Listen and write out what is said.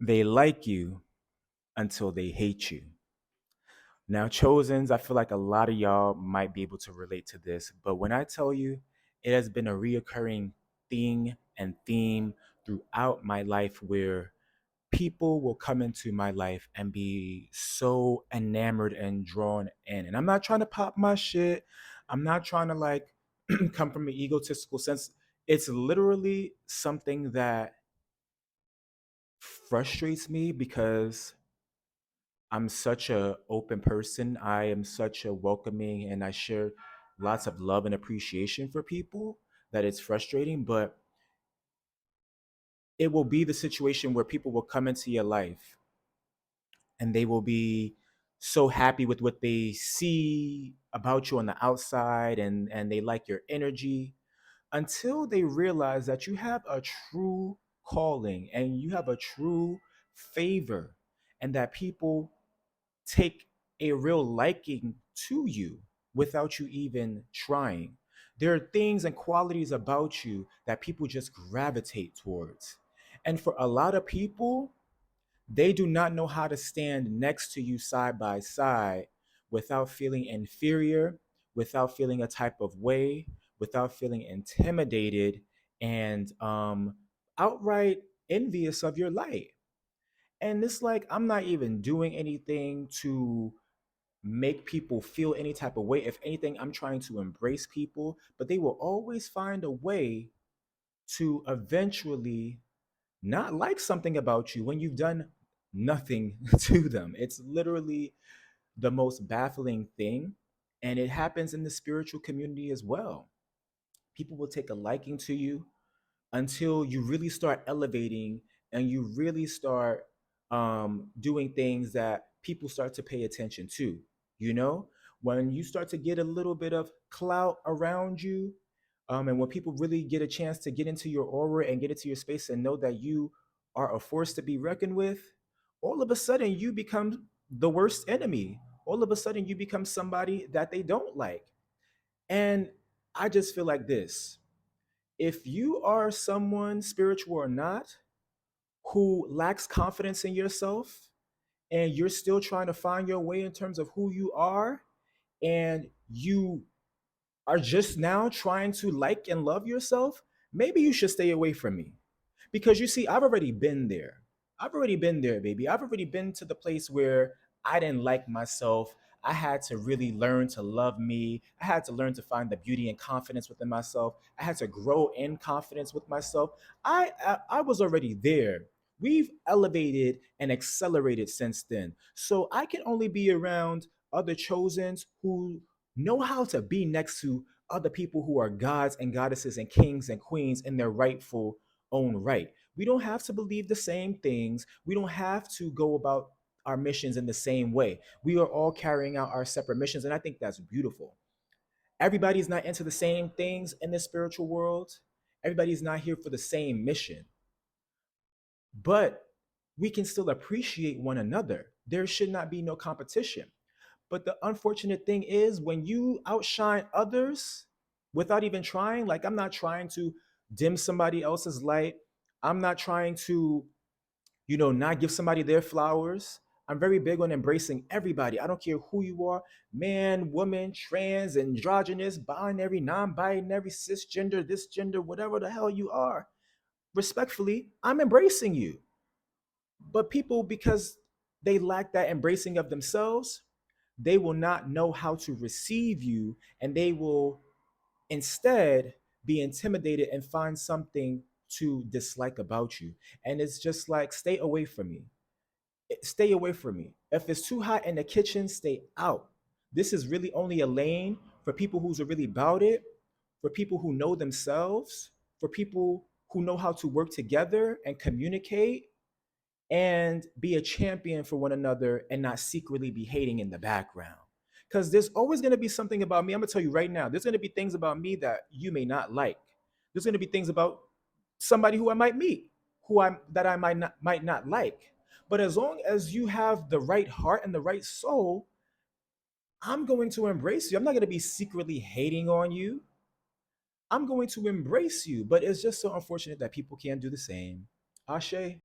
They like you until they hate you. Now, Chosens, I feel like a lot of y'all might be able to relate to this, but when I tell you it has been a reoccurring thing and theme throughout my life where people will come into my life and be so enamored and drawn in. And I'm not trying to pop my shit. I'm not trying to like come from an egotistical sense. It's literally something that frustrates me because I'm such a open person. I am such a welcoming and I share lots of love and appreciation for people that it's frustrating, but it will be the situation where people will come into your life and they will be so happy with what they see about you on the outside and they like your energy until they realize that you have a true calling and you have a true favor and that people take a real liking to you without you even trying. There are things and qualities about you that people just gravitate towards. And for a lot of people, they do not know how to stand next to you side by side without feeling inferior, without feeling a type of way, without feeling intimidated and outright envious of your light. And it's like, I'm not even doing anything to make people feel any type of way. If anything, I'm trying to embrace people, but they will always find a way to eventually not like something about you when you've done nothing to them. It's literally the most baffling thing. And it happens in the spiritual community as well. People will take a liking to you until you really start elevating and you really start doing things that people start to pay attention to. You know, when you start to get a little bit of clout around you, and when people really get a chance to get into your aura and get into your space and know that you are a force to be reckoned with, all of a sudden you become the worst enemy. All of a sudden you become somebody that they don't like. And I just feel like this: if you are someone, spiritual or not, who lacks confidence in yourself and you're still trying to find your way in terms of who you are, and you are just now trying to like and love yourself, maybe you should stay away from me. Because you see, I've already been there. I've already been there, baby. I've already been to the place where I didn't like myself. I had to really learn to love me. I had to learn to find the beauty and confidence within myself. I had to grow in confidence with myself. I was already there. We've elevated and accelerated since then. So I can only be around other chosens who know how to be next to other people who are gods and goddesses and kings and queens in their rightful own right. We don't have to believe the same things. We don't have to go about our missions in the same way. We are all carrying out our separate missions, and I think that's beautiful. Everybody's not into the same things in the spiritual world. Everybody's not here for the same mission, but we can still appreciate one another. There should not be no competition. But the unfortunate thing is when you outshine others without even trying, like I'm not trying to dim somebody else's light. I'm not trying to, not give somebody their flowers. I'm very big on embracing everybody. I don't care who you are, man, woman, trans, androgynous, binary, non binary, cisgender, this gender, whatever the hell you are. Respectfully, I'm embracing you. But people, because they lack that embracing of themselves, they will not know how to receive you and they will instead be intimidated and find something to dislike about you. And it's just like, stay away from me. Stay away from me. If it's too hot in the kitchen, stay out. This is really only a lane for people who's really about it, for people who know themselves, for people who know how to work together and communicate and be a champion for one another and not secretly be hating in the background. Because there's always going to be something about me. I'm going to tell you right now, there's going to be things about me that you may not like. There's going to be things about somebody who I might meet, I might not like. But as long as you have the right heart and the right soul, I'm going to embrace you. I'm not going to be secretly hating on you. I'm going to embrace you. But it's just so unfortunate that people can't do the same. Ashe.